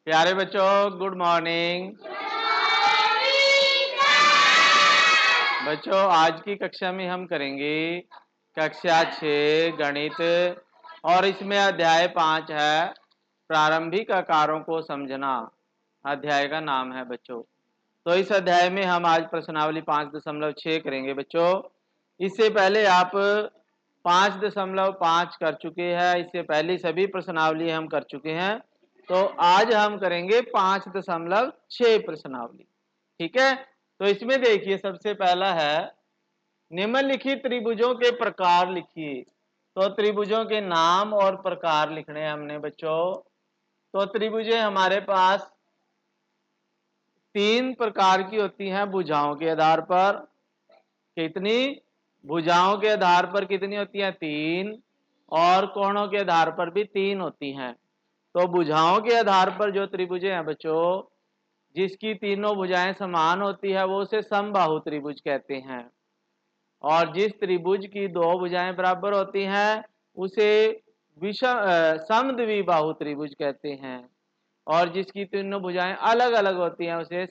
प्यारे बच्चों, good morning. बच्चों, आज की कक्षा में हम करेंगे कक्षा 6 गणित, और इसमें अध्याय 5 है प्रारंभिक आकारों को समझना। अध्याय का नाम है बच्चों। तो इस अध्याय में हम आज प्रश्नावली 5.6 करेंगे बच्चों। इससे पहले आप 5.5 कर चुके हैं, इससे पहले सभी प्रश्नावली हम कर चुके हैं। तो आज हम करेंगे 5.6 प्रश्नावली। ठीक है, तो इसमें देखिए सबसे पहला है निम्नलिखित त्रिभुजों के प्रकार लिखिए। तो त्रिभुजों के नाम और प्रकार लिखने हैं हमने बच्चों। तो त्रिभुजें हमारे पास 3 प्रकार की होती हैं भुजाओं के आधार पर। कितनी भुजाओं के आधार पर कितनी होती हैं? 3। और कोणों के आधार पर भी 3 होती हैं। तो भुजाओं के आधार पर जो त्रिभुजें हैं बच्चों, जिसकी तीनों भुजाएं समान होती है वो उसे समबाहु त्रिभुज कहते हैं। और जिस त्रिभुज की 2 भुजाएं बराबर होती हैं उसे समद्विबाहु त्रिभुज कहते हैं। और जिसकी तीनों भुजाएं अलग अलग होती हैं उसे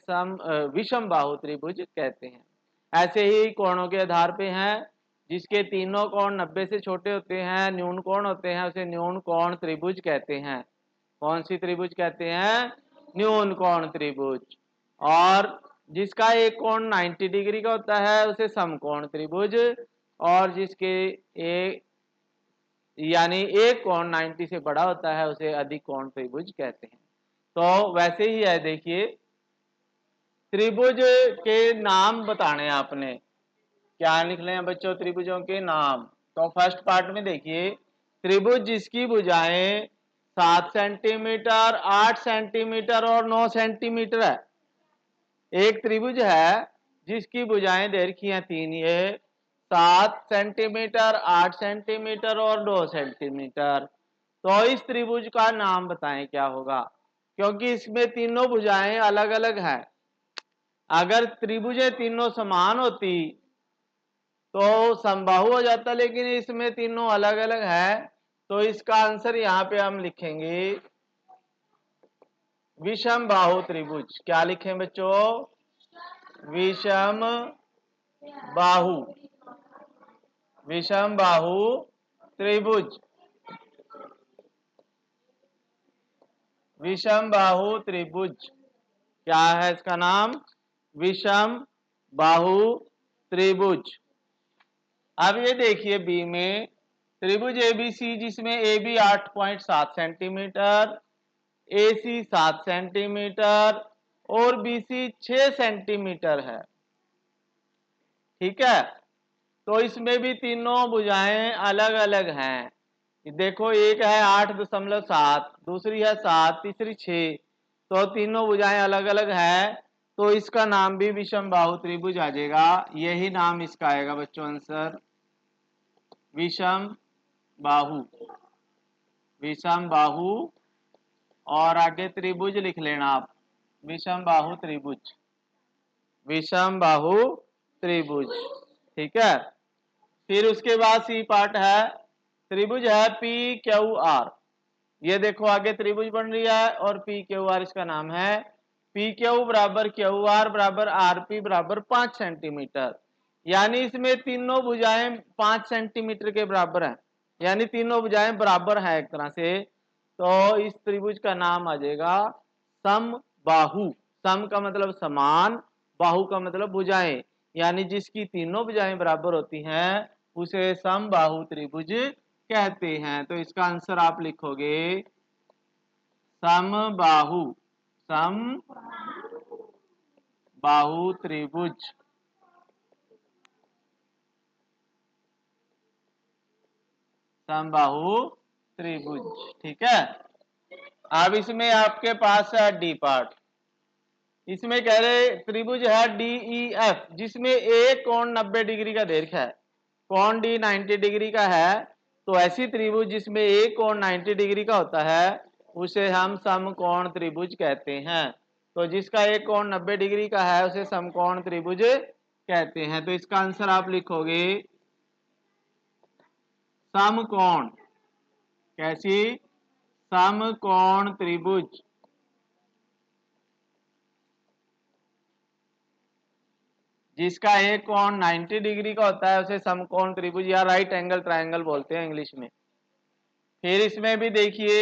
विषम बाहु त्रिभुज कहते हैं। ऐसे ही कोणों के आधार पे हैं, जिसके तीनों कोण 90 से छोटे होते हैं, न्यून कोण होते हैं, उसे न्यून कोण त्रिभुज कहते हैं। कौन सी त्रिभुज कहते हैं? न्यून कोण त्रिभुज। और जिसका एक कोण 90 डिग्री का होता है उसे समकोण त्रिभुज। और जिसके एक यानी एक कोण 90 से बड़ा होता है उसे अधिक कोण त्रिभुज कहते हैं। तो वैसे ही है, देखिए त्रिभुज के नाम बताने आपने क्या निकले हैं बच्चों? त्रिभुजों के नाम। तो फर्स्ट पार्ट में देखिए, त्रिभुज जिसकी भुजाएं 7 सेंटीमीटर, 8 सेंटीमीटर और 9 सेंटीमीटर है। एक त्रिभुज है जिसकी भुजाएं दे रखी हैं 3, ये 7 सेंटीमीटर, 8 सेंटीमीटर और 2 सेंटीमीटर। तो इस त्रिभुज का नाम बताएं क्या होगा, क्योंकि इसमें तीनों भुजाएं अलग अलग हैं। अगर त्रिभुजें तीनों समान होती तो समबाहु हो जाता, लेकिन इसमें तीनों अलग अलग है। तो इसका आंसर यहां पे हम लिखेंगे विषम बाहु त्रिभुज। क्या लिखें बच्चों? विषम बाहु, विषम बाहु त्रिभुज, विषम बाहु त्रिभुज। क्या है इसका नाम? विषम बाहु त्रिभुज। अब ये देखिए बी में त्रिभुज एबीसी, जिसमें A B 8.7 centimeter, A C 7 centimeter और बी सी 6 सेंटीमीटर है। ठीक है, तो इसमें भी तीनों भुजाएं अलग अलग हैं। देखो, एक है 8.7, दूसरी है 7, तीसरी 6। तो तीनों भुजाएं अलग अलग है, तो इसका नाम भी विषम बाहु त्रिभुज आ जाएगा। यही नाम इसका आएगा बच्चों, आंसर विषम बाहु, विषम बाहु। और आगे त्रिभुज लिख लेना आप, विषम बाहु त्रिभुज, विषम बाहु त्रिभुज। ठीक है, फिर उसके बाद सी पार्ट है, त्रिभुज है पी क्यू आर। ये देखो आगे त्रिभुज बन रही है और पी क्यू आर इसका नाम है। पी क्यू बराबर क्यू आर बराबर आर पी बराबर 5 सेंटीमीटर। यानी इसमें तीनों भुजाएं 5 सेंटीमीटर के बराबर हैं, यानी तीनों भुजाएं बराबर हैं एक तरह से। तो इस त्रिभुज का नाम आ जाएगा समबाहु। सम का मतलब समान, बाहु का मतलब भुजाएं, यानी जिसकी तीनों भुजाएं बराबर होती हैं उसे समबाहु त्रिभुज कहते हैं। तो इसका आंसर आप लिखोगे समबाहु, सम बाहु त्रिभुज, समबाहु त्रिभुज। ठीक है, अब इसमें आपके पास है डी पार्ट। इसमें कह रहे त्रिभुज है डीई एफ, जिसमें एक कोण 90 डिग्री का दे रखा है, कोण डी 90 डिग्री का है। तो ऐसी त्रिभुज जिसमें एक कोण 90 डिग्री का होता है उसे हम समकोण त्रिभुज कहते हैं। तो जिसका एक कोण 90 डिग्री का है उसे समकोण त्रिभुज कहते हैं। तो इसका आंसर आप लिखोगे समकोण। कैसी? समकोण त्रिभुज, जिसका एक कोण 90 डिग्री का होता है उसे समकोण त्रिभुज या राइट एंगल ट्रायंगल बोलते हैं इंग्लिश में। फिर इसमें भी देखिए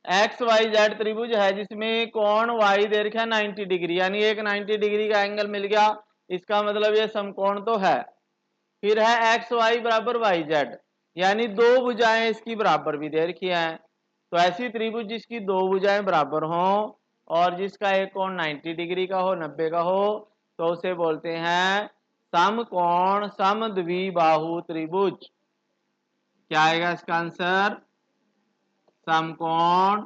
एक्स वाई जेड त्रिभुज है जिसमें कोण वाई दे रखा है 90 डिग्री, यानी एक 90 डिग्री का एंगल मिल गया, इसका मतलब ये समकोण तो है। फिर है एक्स वाई बराबर वाई जेड, यानी दो भुजाएं इसकी बराबर भी दे रखी हैं। तो ऐसी त्रिभुज जिसकी दो भुजाएं बराबर हों और जिसका एक कोण 90 डिग्री का हो, 90 का हो, तो उसे बोलते हैं समकोण समद्विबाहु त्रिभुज। क्या आएगा इसका आंसर? समकोण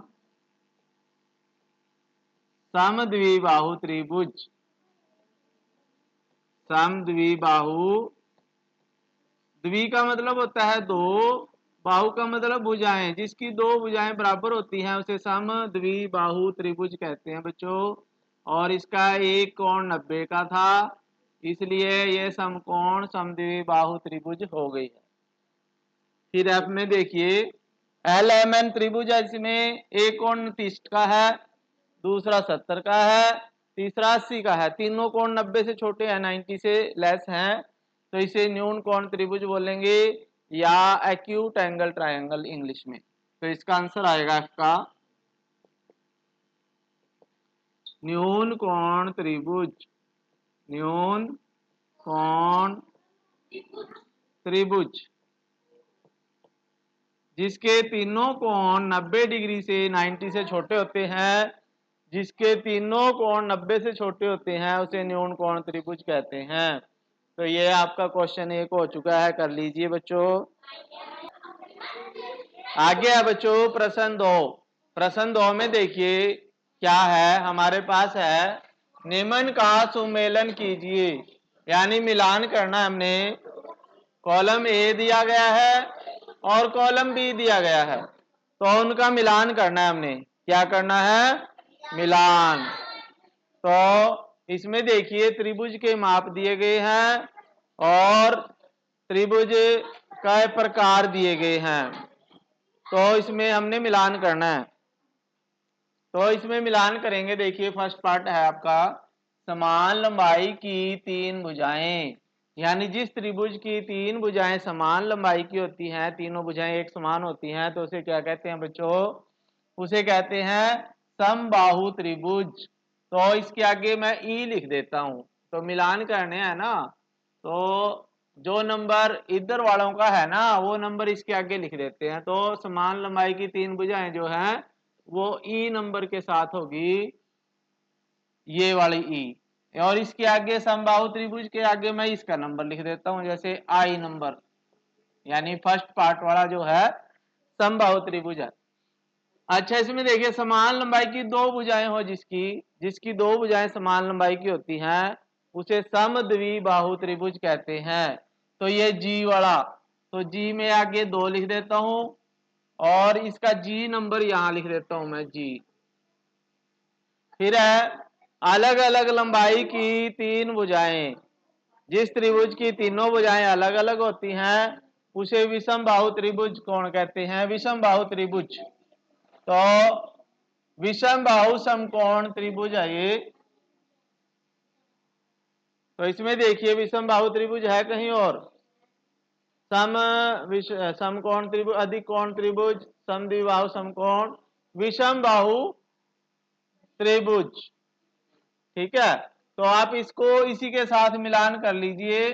समद्विबाहु त्रिभुज। समद्विबाहु, द्वि का मतलब होता है दो, बाहु का मतलब भुजाएं, जिसकी दो भुजाएं बराबर होती हैं उसे समद्विबाहु त्रिभुज कहते हैं बच्चों। और इसका एक कोण 90 का था, इसलिए यह समकोण समद्विबाहु त्रिभुज हो गई है। फिर एफ में देखिए एल एम एन त्रिभुज है, इसमें एक कोण 30 का है, दूसरा 70 का है, तीसरा 80 का है, तीनों कोण 90 से छोटे हैं, 90 से लेस हैं, तो इसे न्यून कोण त्रिभुज बोलेंगे या एक्यूट एंगल ट्रायंगल इंग्लिश में। तो इसका आंसर आएगा आपका न्यून कोण त्रिभुज। न्यून कोण त्रिभुज जिसके तीनों कोण 90 डिग्री से 90 से छोटे होते हैं, जिसके तीनों कोण 90 से छोटे होते हैं उसे न्यून कोण त्रिभुज कहते हैं। तो ये आपका क्वेश्चन 1 हो चुका है, कर लीजिए बच्चों। आगे है बच्चों प्रश्न 2। प्रश्न 2 में देखिए क्या है, हमारे पास है निम्न का सुमेलन कीजिए, यानी मिलान करना है हमने। कॉलम ए दिया गया है और कॉलम बी दिया गया है, तो उनका मिलान करना है हमने। क्या करना है? मिलान। तो इसमें देखिए त्रिभुज के माप दिए गए हैं और त्रिभुज का प्रकार दिए गए हैं, तो इसमें हमने मिलान करना है। तो इसमें मिलान करेंगे। देखिए फर्स्ट पार्ट है आपका समान लंबाई की तीन भुजाएं, यानी जिस त्रिभुज की तीन भुजाएं समान लंबाई की होती हैं, तीनों भुजाएं एक समान होती हैं, तो उसे क्या कहते हैं बच्चों? उसे कहते हैं समबाहु त्रिभुज। तो इसके आगे मैं ई लिख देता हूं। तो मिलान करने हैं ना, तो जो नंबर इधर वालों का है ना वो नंबर इसके आगे लिख देते हैं। तो समान लंबाई की तीन भुजाएं जो हैं वो ई नंबर के साथ होगी, ये वाली ई। और इसके आगे समबाहु त्रिभुज के आगे मैं इसका नंबर लिख देता हूं, जैसे आई नंबर, यानी फर्स्ट पार्ट वाला जो है समबाहु त्रिभुज है। अच्छा इसमें देखिए समान लंबाई की दो भुजाएं हो, जिसकी जिसकी दो भुजाएं समान लंबाई की होती हैं उसे समद्विबाहु त्रिभुज कहते हैं। तो ये जी वाला, तो जी में आगे 2 लिख देता हूं और इसका जी नंबर यहां लिख देता हूं मैं, जी। फिर है अलग अलग लंबाई की तीन भुजाएं, जिस त्रिभुज की तीनों भुजाएं अलग अलग होती हैं उसे विषम बाहु त्रिभुज कौन कहते हैं? विषम बाहु त्रिभुज। तो विषम बाहु समकोण त्रिभुज है ये। तो इसमें देखिए विषम बाहु त्रिभुज है कहीं और, सम समकोण त्रिभुज, अधिक कोण त्रिभुज, समद्विबाहु समकोण, विषम बाहु त्रिभुज। ठीक है, तो आप इसको इसी के साथ मिलान कर लीजिए।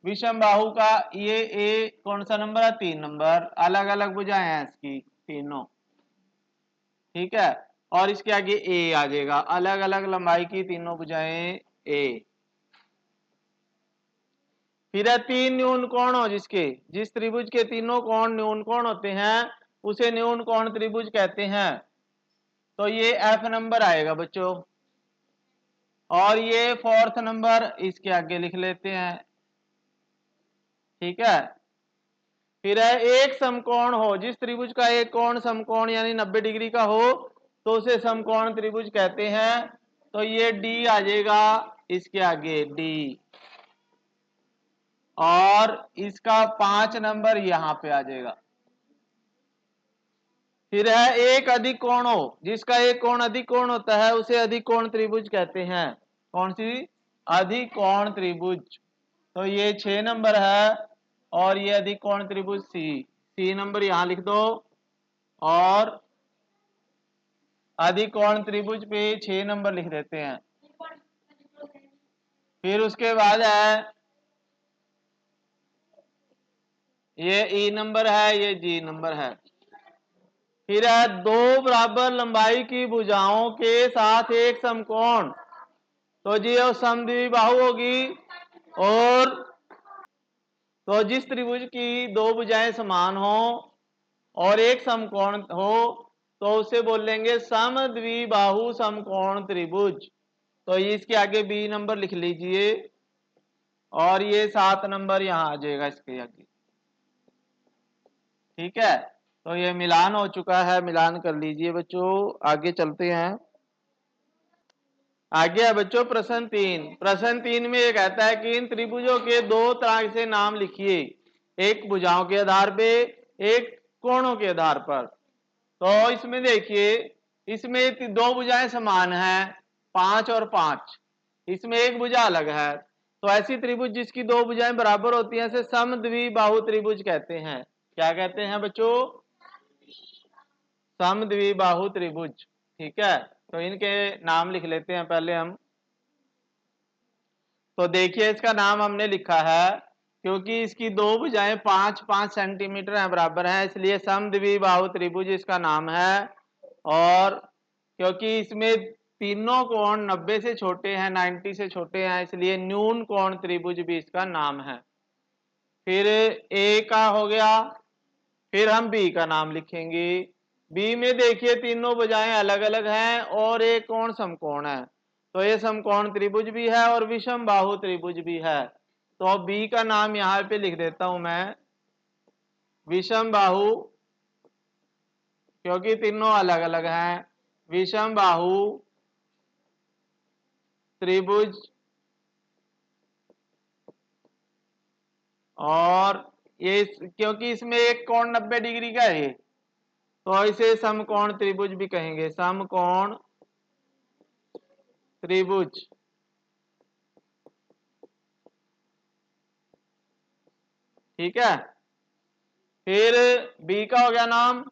विषम बाहु का ये ए कौन सा नंबर है? 3 नंबर। अलग अलग भुजाएं हैं इसकी तीनों, ठीक है। और इसके आगे ए आ जाएगा, अलग अलग लंबाई की तीनों भुजाएं ए। फिर है तीन न्यून कोण हो, जिसके जिस त्रिभुज के तीनों कोण न्यून कोण होते हैं उसे न्यून कोण त्रिभुज कहते हैं। तो ये एफ नंबर आएगा बच्चों, और ये फोर्थ नंबर इसके आगे लिख लेते हैं, ठीक है। फिर है एक समकोण हो, जिस त्रिभुज का एक कोण समकोण यानी 90 डिग्री का हो तो उसे समकोण त्रिभुज कहते हैं। तो ये डी आ जाएगा इसके आगे, डी, और इसका 5 नंबर यहां पे आ जाएगा। फिर है एक अधिक कोण हो, जिसका एक कोण अधिक कोण होता है उसे अधिक कोण त्रिभुज कहते हैं। कौन सी? अधिक कोण त्रिभुज। तो ये 6 नंबर है और ये अधिक कोण त्रिभुज सी नंबर यहां लिख दो। और अधिक कोण त्रिभुज पे 6 नंबर लिख देते हैं। फिर उसके बाद है ये ई नंबर है, ये जी नंबर है। फिर है दो बराबर लंबाई की भुजाओं के साथ एक समकोण। तो जी वो समद्विबाहु होगी। और तो जिस त्रिभुज की दो भुजाएं समान हो और एक समकोण हो तो उसे बोलेंगे समद्विबाहु समकोण त्रिभुज। तो इसके आगे बी नंबर लिख लीजिए और ये 7 नंबर यहां आ जाएगा इसके आगे। ठीक है, तो ये मिलान हो चुका है, मिलान कर लीजिए बच्चों। आगे चलते हैं। आगे है बच्चों प्रश्न 3। प्रश्न 3 में ये कहता है कि इन त्रिभुजों के दो तरह से नाम लिखिए, एक भुजाओं के आधार पे, एक कोणों के आधार पर। तो इसमें देखिए, इसमें दो भुजाएं समान हैं, 5 और 5। इसमें एक भुजा अलग है। तो ऐसी त्रिभुज जिसकी दो भुजाएं बराबर होती हैं, इसे समद्विबाहु त्रिभुज कहते हैं। क्या कहते हैं बच्चों? समद्विबाहु त्रिभुज। ठीक है, तो इनके नाम लिख लेते हैं पहले हम। तो देखिए इसका नाम हमने लिखा है, क्योंकि इसकी दो भुजाएं 5-5 सेंटीमीटर है, बराबर है, इसलिए समद्विबाहु त्रिभुज इसका नाम है। और क्योंकि इसमें तीनों कोण 90 से छोटे हैं, 90 से छोटे हैं, इसलिए न्यून कोण त्रिभुज भी इसका नाम है। फिर ए का हो गया। फिर हम बी का नाम लिखेंगे। बी में देखिए तीनों भुजाएं अलग अलग हैं और एक कोण समकोण है। तो ये समकोण त्रिभुज भी है और विषम बाहु त्रिभुज भी है। तो बी का नाम यहां पे लिख देता हूं मैं, विषम बाहु, क्योंकि तीनों अलग अलग हैं। विषम बाहु त्रिभुज। और ये क्योंकि इसमें एक कोण 90 डिग्री का है, तो इसे समकोण त्रिभुज भी कहेंगे, समकोण त्रिभुज। ठीक है, फिर बी का हो गया नाम।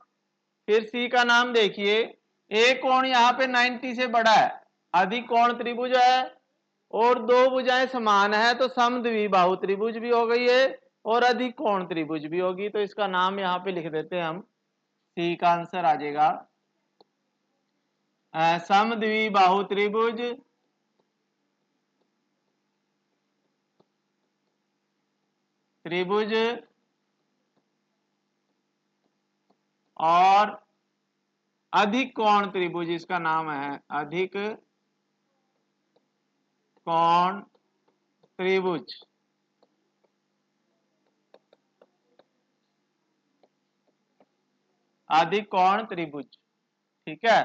फिर सी का नाम देखिए, एक कोण यहाँ पे 90 से बड़ा है, अधिक कोण त्रिभुज है और दो भुजाएं समान है, तो समद्विबाहु त्रिभुज भी हो गई है और अधिक कोण त्रिभुज भी होगी। तो इसका नाम यहाँ पे लिख देते हैं हम, सी का आंसर आ जाएगा समद्विबाहु त्रिभुज। त्रिभुज और अधिक कोण त्रिभुज इसका नाम है, अधिक कोण त्रिभुज। अधिक कोण त्रिभुज। ठीक है,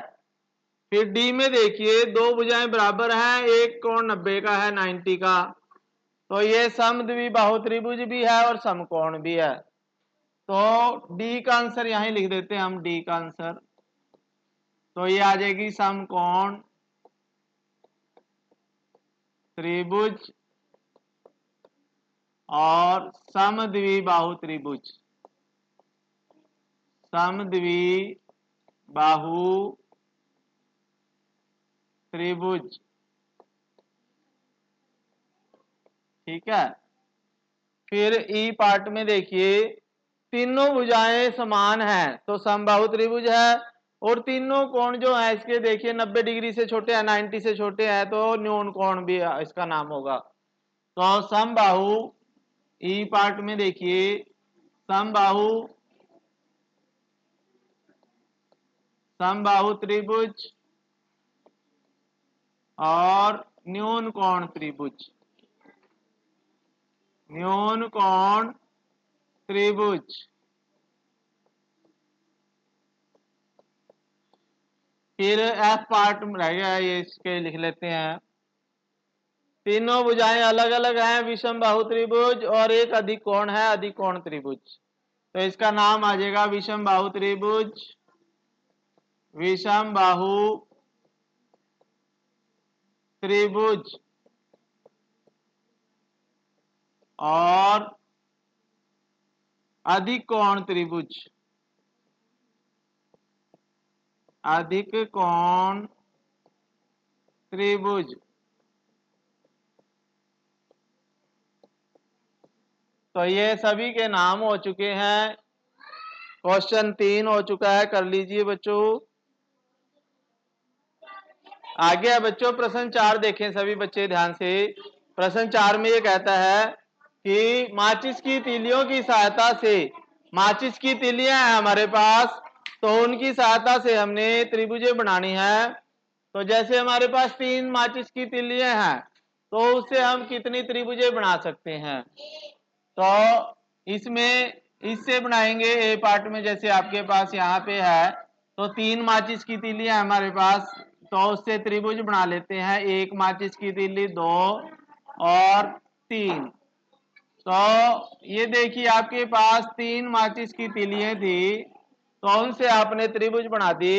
फिर डी में देखिए दो भुजाएं बराबर हैं, एक कोण 90 का है, 90 का। तो ये समद्विबाहु त्रिभुज भी है और समकोण भी है। तो डी का आंसर यहीं लिख देते हैं हम, डी का आंसर। तो ये आ जाएगी समकोण त्रिभुज और समद्विबाहु त्रिभुज। समद्विबाहु त्रिभुज। ठीक है, फिर ई पार्ट में देखिए तीनों भुजाएं समान हैं, तो समबाहु त्रिभुज है। और तीनों कोण जो है इसके देखिए 90 डिग्री से छोटे हैं, 90 से छोटे हैं, तो न्यून कोण भी इसका नाम होगा। तो समबाहु, ई पार्ट में देखिए समबाहु, समबाहु त्रिभुज और न्यून कोण त्रिभुज। न्यून कोण त्रिभुज। फिर एफ पार्ट में रह गया, ये इसके लिख लेते हैं। तीनों भुजाएं अलग अलग हैं, विषम बाहु त्रिभुज और एक अधिक कोण है, अधिक कोण त्रिभुज। तो इसका नाम आ जाएगा विषम बाहु त्रिभुज विषम बाहु त्रिभुज और अधिक कोण त्रिभुज, अधिक कोण त्रिभुज। तो ये सभी के नाम हो चुके हैं। क्वेश्चन 3 हो चुका है, कर लीजिए बच्चों। आगे है बच्चों प्रश्न 4 देखें सभी बच्चे ध्यान से। प्रश्न 4 में ये कहता है कि माचिस की तीलियों की सहायता से, माचिस की तीलियां हैं हमारे पास, तो उनकी सहायता से हमने त्रिभुजें बनानी है। तो जैसे हमारे पास 3 माचिस की तीलियां हैं, तो उससे हम कितनी त्रिभुजें बना सकते हैं? तो इसमें इससे बनाएंगे ए पार्ट में, जैसे आपके पास यहाँ पे है, तो 3 माचिस की तीलियां हमारे पास, तो उससे त्रिभुज बना लेते हैं। 1 माचिस की तीली, 2 और 3। तो ये देखिए आपके पास 3 माचिस की तीलियां थी, तो उनसे आपने त्रिभुज बना दी।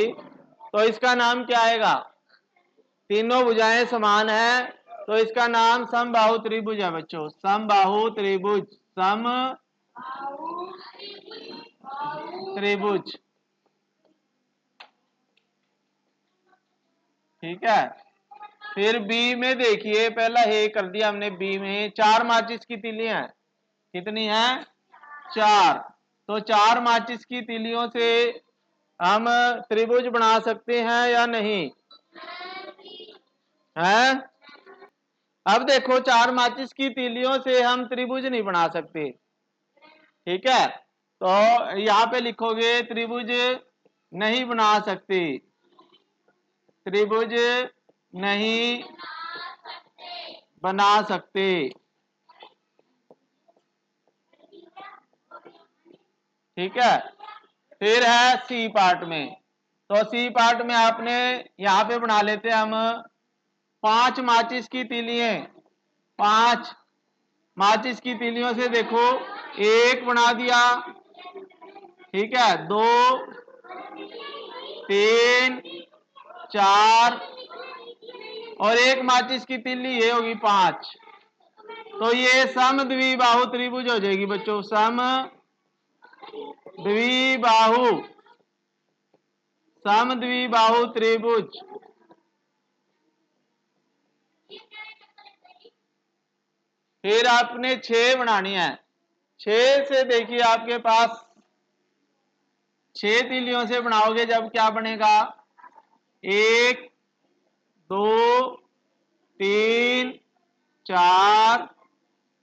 तो इसका नाम क्या आएगा? तीनों भुजाएं समान है, तो इसका नाम समबाहु त्रिभुज है बच्चों। समबाहु त्रिभुज, सम त्रिभुज, ठीक है। फिर बी में देखिए, पहला हे कर दिया हमने। बी में 4 माचिस की तीलियां हैं। कितनी हैं? 4। तो 4 माचिस की तीलियों से हम त्रिभुज बना सकते हैं या नहीं? हैं? अब देखो 4 माचिस की तीलियों से हम त्रिभुज नहीं बना सकते, ठीक है। तो यहाँ पे लिखोगे त्रिभुज नहीं बना सकते, त्रिभुज नहीं बना सकते, ठीक है। फिर है सी पार्ट में। तो सी पार्ट में आपने यहाँ पे बना लेते हैं हम 5 माचिस की तीलियां। 5 माचिस की तीलियों से देखो 1 बना दिया, ठीक है, 2, 3, 4 और 1 माचिस की तीली ये होगी 5। तो ये सम द्विबाहु त्रिभुज हो जाएगी बच्चों। सम द्विबाहु, सम द्विबाहु त्रिभुज। फिर आपने 6 बनानी है। 6 से देखिए आपके पास 6 तीलियों से बनाओगे जब क्या बनेगा? 1, 2, 3, 4,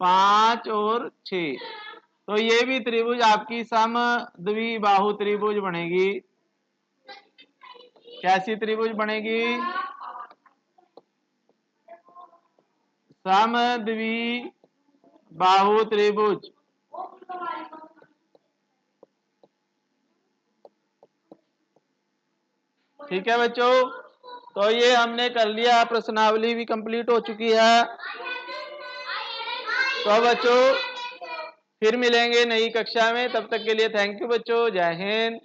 5 और 6। तो ये भी त्रिभुज आपकी सम द्विबाहु त्रिभुज बनेगी। कैसी त्रिभुज बनेगी? सम द्विबाहु त्रिभुज। ठीक है बच्चों, तो ये हमने कर लिया, प्रश्नावली भी कंप्लीट हो चुकी है। तो बच्चों फिर मिलेंगे नई कक्षा में, तब तक के लिए थैंक यू बच्चों, जय हिंद।